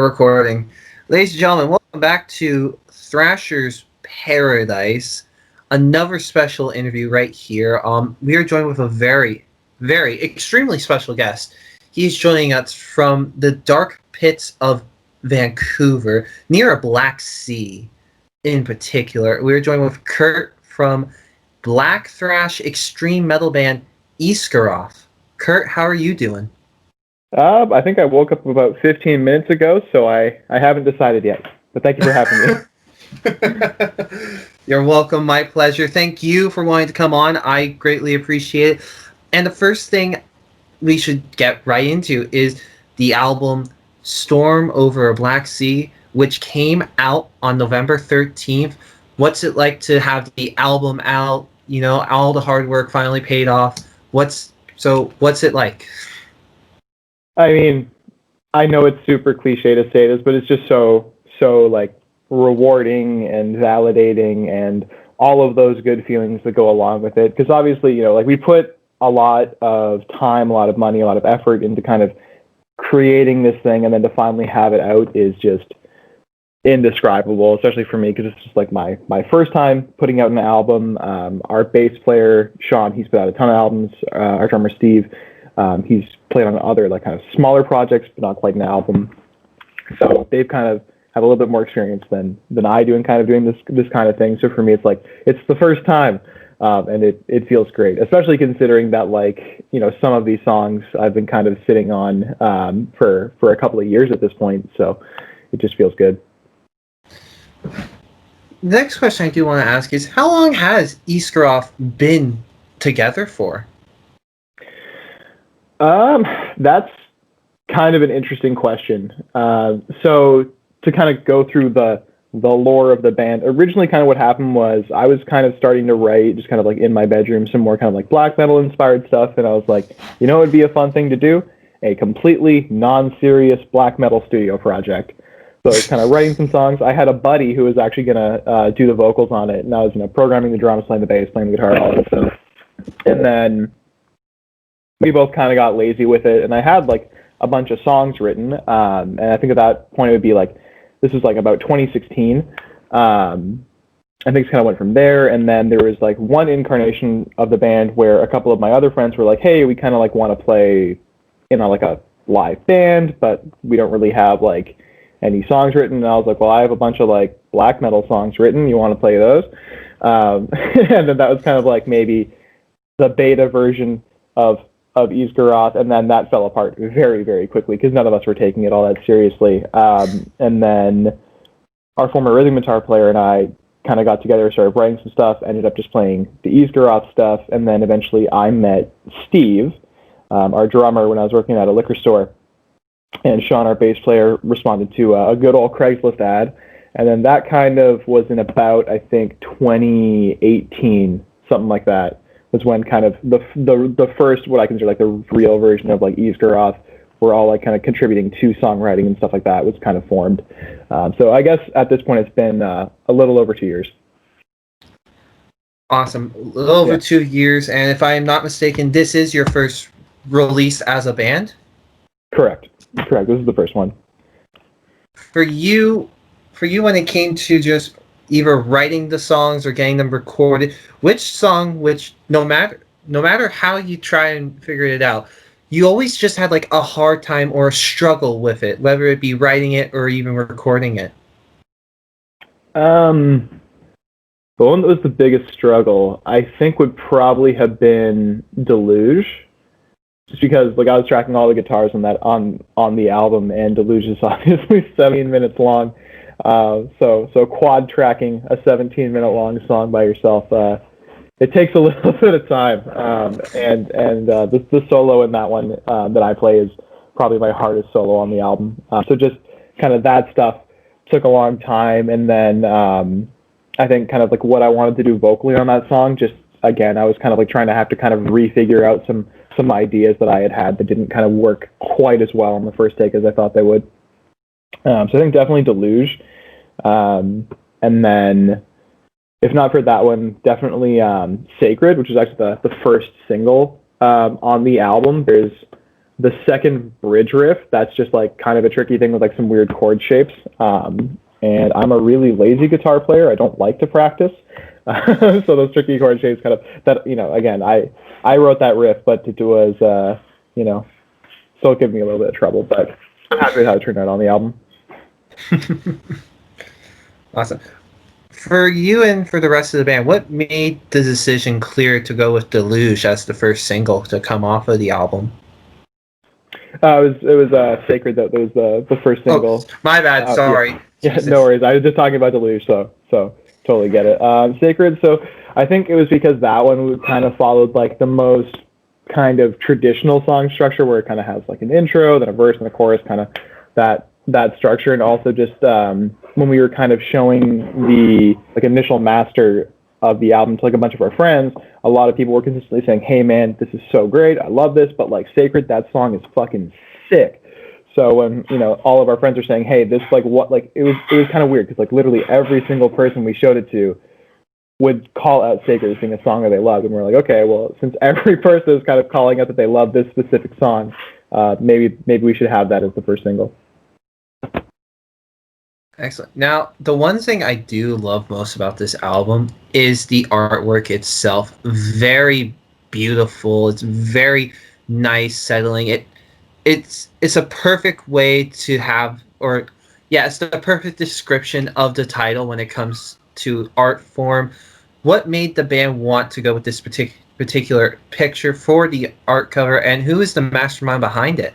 recording. Ladies and gentlemen, welcome back to Thrashers Paradise. Another special interview right here. We are joined with a very, very, extremely special guest. He's joining us from the dark pits of Vancouver, near a Black Sea in particular. We are joined with Kurt from black thrash extreme metal band Ysgaroth. Kurt, how are you doing? I think I woke up about 15 minutes ago, so I haven't decided yet. But thank you for having me. You're welcome. My pleasure. Thank you for wanting to come on. I greatly appreciate it. And the first thing we should get right into is the album Storm Over a Black Sea, which came out on November 13th. What's it like to have the album out? You know, all the hard work finally paid off. What's it like? I mean, I know it's super cliche to say this, but it's just so like rewarding and validating and all of those good feelings that go along with it. Because obviously, you know, like we put a lot of time, a lot of money, a lot of effort into kind of creating this thing, and then to finally have it out is just indescribable, especially for me, because it's just like my first time putting out an album. Our bass player, Sean, he's put out a ton of albums. Our drummer, Steve, he's played on other like kind of smaller projects, but not quite an album. So they've kind of have a little bit more experience than I do in kind of doing this kind of thing. So for me, it's like it's the first time, and it feels great, especially considering that, like, you know, some of these songs I've been kind of sitting on for a couple of years at this point. So it just feels good. The next question I do want to ask is, how long has Ysgaroth been together for? That's kind of an interesting question. So to kind of go through the lore of the band, originally kind of what happened was I was kind of starting to write, just kind of like in my bedroom, some more kind of like black metal inspired stuff. And I was like, you know, it'd be a fun thing to do, a completely non-serious black metal studio project. So I was kind of writing some songs. I had a buddy who was actually going to do the vocals on it. And I was, you know, programming the drums, playing the bass, playing the guitar, all that stuff. And then we both kind of got lazy with it, and I had like a bunch of songs written, and I think at that point it would be like, this was like about 2016. I think it kind of went from there, and then there was like one incarnation of the band where a couple of my other friends were like, hey, we kind of like want to play, you know, like a live band, but we don't really have like any songs written. And I was like, well, I have a bunch of like black metal songs written. You want to play those? And then that was kind of like maybe the beta version of Ysgaroth, and then that fell apart very, very quickly because none of us were taking it all that seriously. And then our former rhythm guitar player and I kind of got together, started writing some stuff, ended up just playing the Ysgaroth stuff, and then eventually I met Steve, our drummer, when I was working at a liquor store, and Sean, our bass player, responded to a good old Craigslist ad, and then that kind of was in about, I think, 2018, something like that, was when kind of the first, what I consider like the real version of like Ysgaroth, were all like kind of contributing to songwriting and stuff like that, was kind of formed. So I guess at this point it's been a little over 2 years. Awesome. A little over 2 years, and if I am not mistaken, this is your first release as a band? Correct. This is the first one. For you when it came to just either writing the songs or getting them recorded, which song, no matter how you try and figure it out, you always just had like a hard time or a struggle with it, whether it be writing it or even recording it? The one that was the biggest struggle, I think, would probably have been Deluge, just because like I was tracking all the guitars on that on the album, and Deluge is obviously 17 minutes long. So quad tracking a 17-minute long song by yourself, it takes a little bit of time. And the solo in that one that I play is probably my hardest solo on the album. So just kind of that stuff took a long time. And then I think kind of like what I wanted to do vocally on that song, just again, I was kind of like trying to have to kind of refigure out some ideas that I had that didn't kind of work quite as well on the first take as I thought they would. So I think definitely Deluge. And then, if not for that one, definitely Sacred, which is actually the first single on the album. There's the second bridge riff, that's just like kind of a tricky thing with like some weird chord shapes. And I'm a really lazy guitar player. I don't like to practice. So those tricky chord shapes kind of, that, again, I wrote that riff, but it was, still giving me a little bit of trouble, but I'm happy with how it turned out on the album. Awesome. For you and for the rest of the band, what made the decision clear to go with Deluge as the first single to come off of the album? It was Sacred that was the first single. Oh, my bad. Sorry. Yeah, no worries. I was just talking about Deluge, so totally get it. Sacred. So I think it was because that one kind of followed like the most kind of traditional song structure, where it kind of has like an intro, then a verse, and a chorus, kind of that structure, and also just when we were kind of showing the like initial master of the album to like a bunch of our friends, a lot of people were consistently saying, "Hey man, this is so great, I love this, but like Sacred, that song is fucking sick." So when all of our friends are saying, "Hey, this like what," like it was kind of weird, because like literally every single person we showed it to would call out Sacred as being a song that they loved, and we're like, okay, well, since every person is kind of calling out that they love this specific song, maybe we should have that as the first single. Excellent. Now, the one thing I do love most about this album is the artwork itself. Very beautiful. It's very nice, settling. It's a perfect way to have, it's the perfect description of the title when it comes to art form. What made the band want to go with this particular picture for the art cover, and who is the mastermind behind it?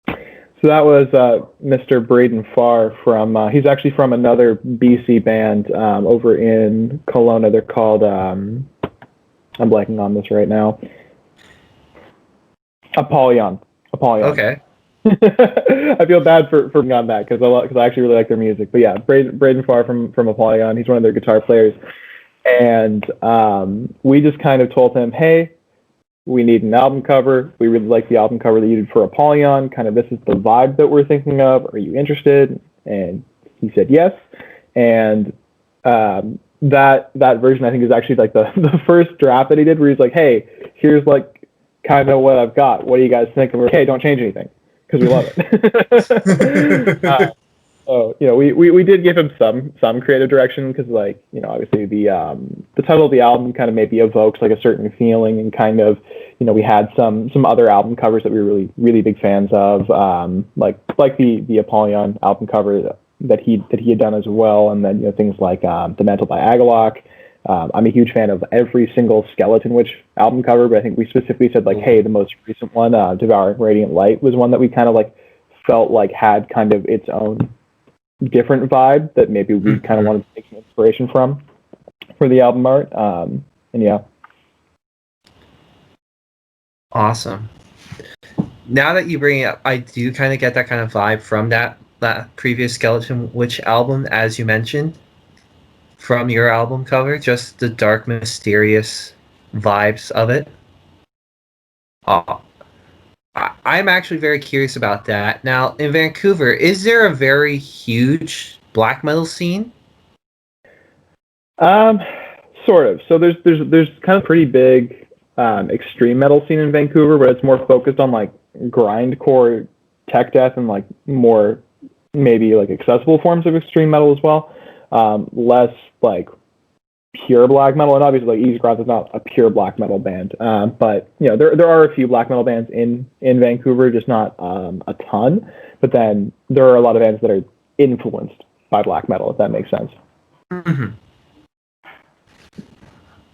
So that was Mr. Braden Farr from, he's actually from another BC band over in Kelowna. They're called, I'm blanking on this right now, Apollyon. Okay. I feel bad for on that, because I actually really like their music. But yeah, Braden Farr from Apollyon, he's one of their guitar players. And we just kind of told him, hey, we need an album cover. We really like the album cover that you did for Apollyon. Kind of, this is the vibe that we're thinking of. Are you interested? And he said yes. And that version, I think, is actually like the first draft that he did, where he's like, hey, here's like kind of what I've got. What do you guys think? And we're like, hey, don't change anything, because we love it. So we did give him some creative direction, because like obviously the title of the album kind of maybe evokes like a certain feeling, and kind of we had some other album covers that we were really really big fans of, like the Apollyon album cover that he had done as well, and then things like The Mantle by Agalloch. I'm a huge fan of every single Skeleton Witch album cover, but I think we specifically said like, hey, the most recent one, Devouring Radiant Light, was one that we kind of like felt like had kind of its own different vibe that maybe we kind of wanted to take some inspiration from for the album art. And yeah. Awesome. Now that you bring it up, I do kind of get that kind of vibe from that previous Skeleton Witch album, as you mentioned, from your album cover, just the dark, mysterious vibes of it. I'm actually very curious about that. Now, in Vancouver, is there a very huge black metal scene? Sort of. So there's kind of pretty big extreme metal scene in Vancouver, but it's more focused on like grindcore, tech death, and like more maybe like accessible forms of extreme metal as well. Less like pure black metal, and obviously like Ysgaroth is not a pure black metal band, but there are a few black metal bands in Vancouver, just not a ton. But then there are a lot of bands that are influenced by black metal, if that makes sense. Mm-hmm.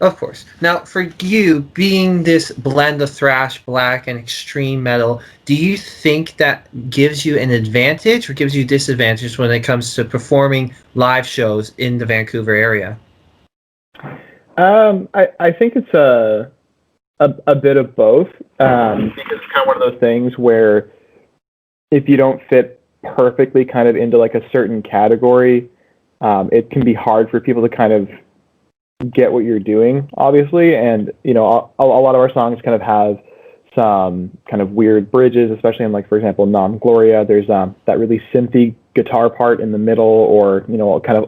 Of course. Now, for you, being this blend of thrash, black, and extreme metal, do you think that gives you an advantage or gives you disadvantage when it comes to performing live shows in the Vancouver area? I think it's a bit of both. Because it's kind of one of those things where if you don't fit perfectly kind of into like a certain category, it can be hard for people to kind of get what you're doing, obviously. And a lot of our songs kind of have some kind of weird bridges, especially in like, for example, Non Gloria. There's that really synthy guitar part in the middle, or kind of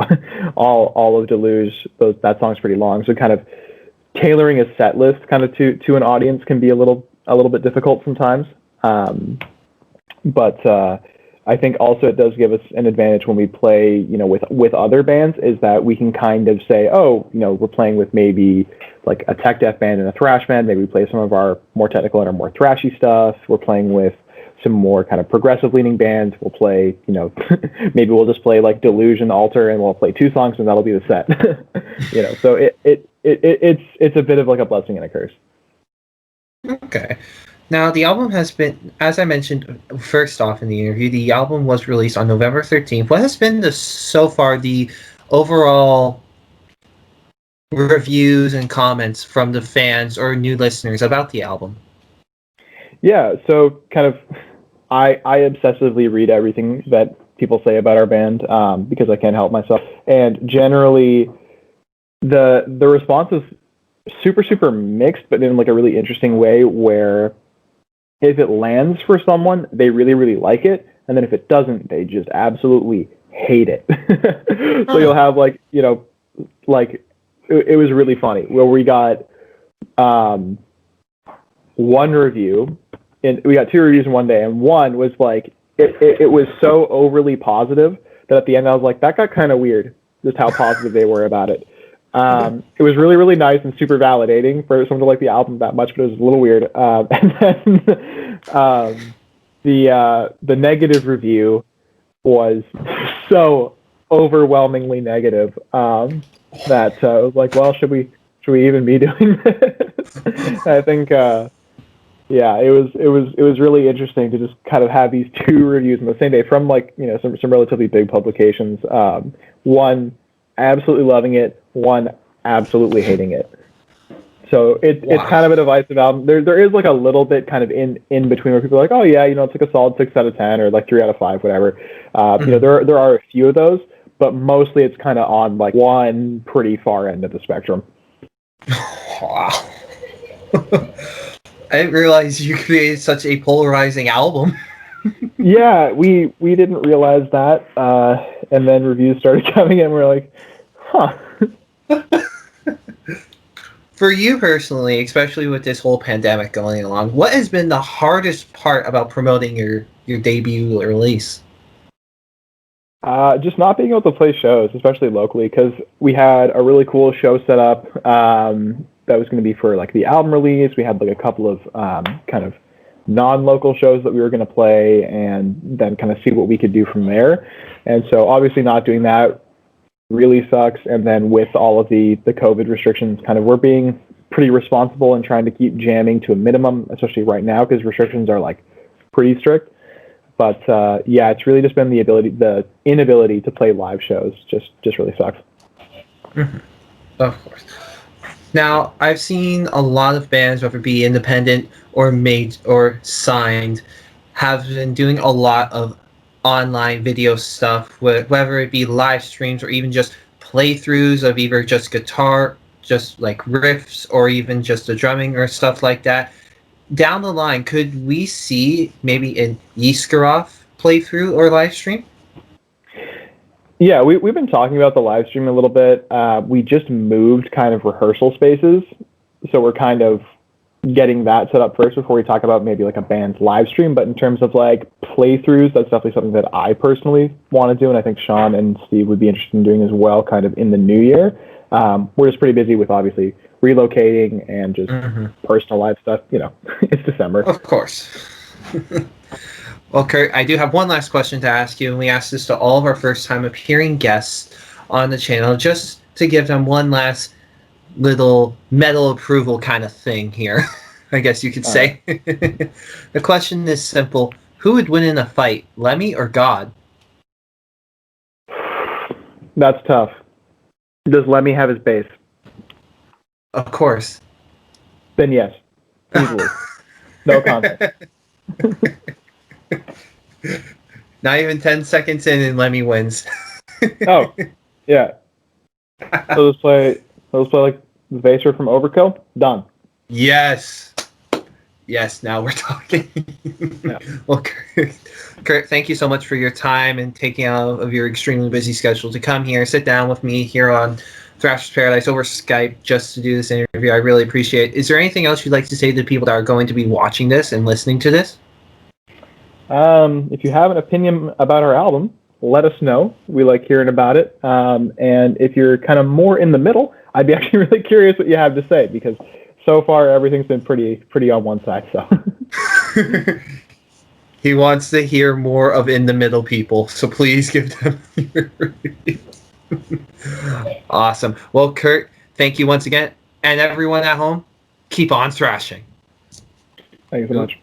all of Deluge. That song's pretty long, so kind of tailoring a set list kind of to an audience can be a little bit difficult sometimes. But I think also it does give us an advantage when we play, with other bands, is that we can kind of say, oh, we're playing with maybe like a tech death band and a thrash band. Maybe we play some of our more technical and our more thrashy stuff. We're playing with some more kind of progressive leaning bands. We'll play, maybe we'll just play like Delusion, Alter, and we'll play 2 songs and that'll be the set. So it's a bit of like a blessing and a curse. Okay. Now, the album has been, as I mentioned first off in the interview, the album was released on November 13th. What has been so far the overall reviews and comments from the fans or new listeners about the album? Yeah, so kind of, I obsessively read everything that people say about our band because I can't help myself. And generally, the response is super, super mixed, but in like a really interesting way where if it lands for someone, they really, really like it. And then if it doesn't, they just absolutely hate it. So you'll have like, like it was really funny where we got one review, and we got 2 reviews in one day, and one was like, it was so overly positive that at the end I was like, that got kind of weird, just how positive they were about it. It was really, really nice and super validating for someone to like the album that much, but it was a little weird. And then the negative review was so overwhelmingly negative that I was like, well, should we even be doing this? I think it was really interesting to just kind of have these 2 reviews on the same day from like some relatively big publications. One absolutely loving it, one absolutely hating it. So it's kind of a divisive album. There is like a little bit kind of in between where people are like, oh yeah, it's like a solid 6 out of 10 or like 3 out of 5, whatever. There are a few of those, but mostly it's kind of on like one pretty far end of the spectrum. Wow. I didn't realize you created such a polarizing album. Yeah, we didn't realize that, and then reviews started coming in. We're like, huh. For you personally, especially with this whole pandemic going along, what has been the hardest part about promoting your debut release? Just not being able to play shows, especially locally, because we had a really cool show set up that was going to be for like the album release. We had like a couple of kind of non-local shows that we were going to play, and then kind of see what we could do from there. And so obviously not doing that really sucks. And then with all of the COVID restrictions, kind of we're being pretty responsible and trying to keep jamming to a minimum, especially right now because restrictions are like pretty strict. But yeah, it's really just been the inability to play live shows just really sucks. Mm-hmm. Of course. Now, I've seen a lot of bands, whether it be independent or made or signed, have been doing a lot of online video stuff, whether it be live streams or even just playthroughs of either just guitar, just like riffs, or even just the drumming or stuff like that. Down the line, could we see maybe an Ysgaroth playthrough or live stream? Yeah, we've been talking about the live stream a little bit. We just moved kind of rehearsal spaces, so we're kind of getting that set up first before we talk about maybe like a band's live stream. But in terms of like playthroughs, that's definitely something that I personally want to do, and I think Sean and Steve would be interested in doing as well, kind of in the new year. We're just pretty busy with obviously relocating and just personal life stuff. It's December. Of course. Well, Kurt, I do have one last question to ask you, and we ask this to all of our first-time appearing guests on the channel, just to give them one last little medal approval kind of thing here, I guess you could say. The question is simple. Who would win in a fight, Lemmy or God? That's tough. Does Lemmy have his bass? Of course. Then yes. Easily. No contest. Not even 10 seconds in and Lemmy wins. Oh, yeah. So let's play like the baser from Overkill. Done. Yes. Yes, now we're talking. Yeah. Well, Kurt, thank you so much for your time and taking out of your extremely busy schedule to come here, sit down with me here on Thrashers Paradise over Skype just to do this interview. I really appreciate it. Is there anything else you'd like to say to the people that are going to be watching this and listening to this? If you have an opinion about our album, let us know. We like hearing about it. And if you're kind of more in the middle, I'd be actually really curious what you have to say, because so far everything's been pretty on one side. So He wants to hear more of in the middle people, so please give them your reviews. Awesome. Well, Kurt, thank you once again, and everyone at home, keep on thrashing. thanks so much.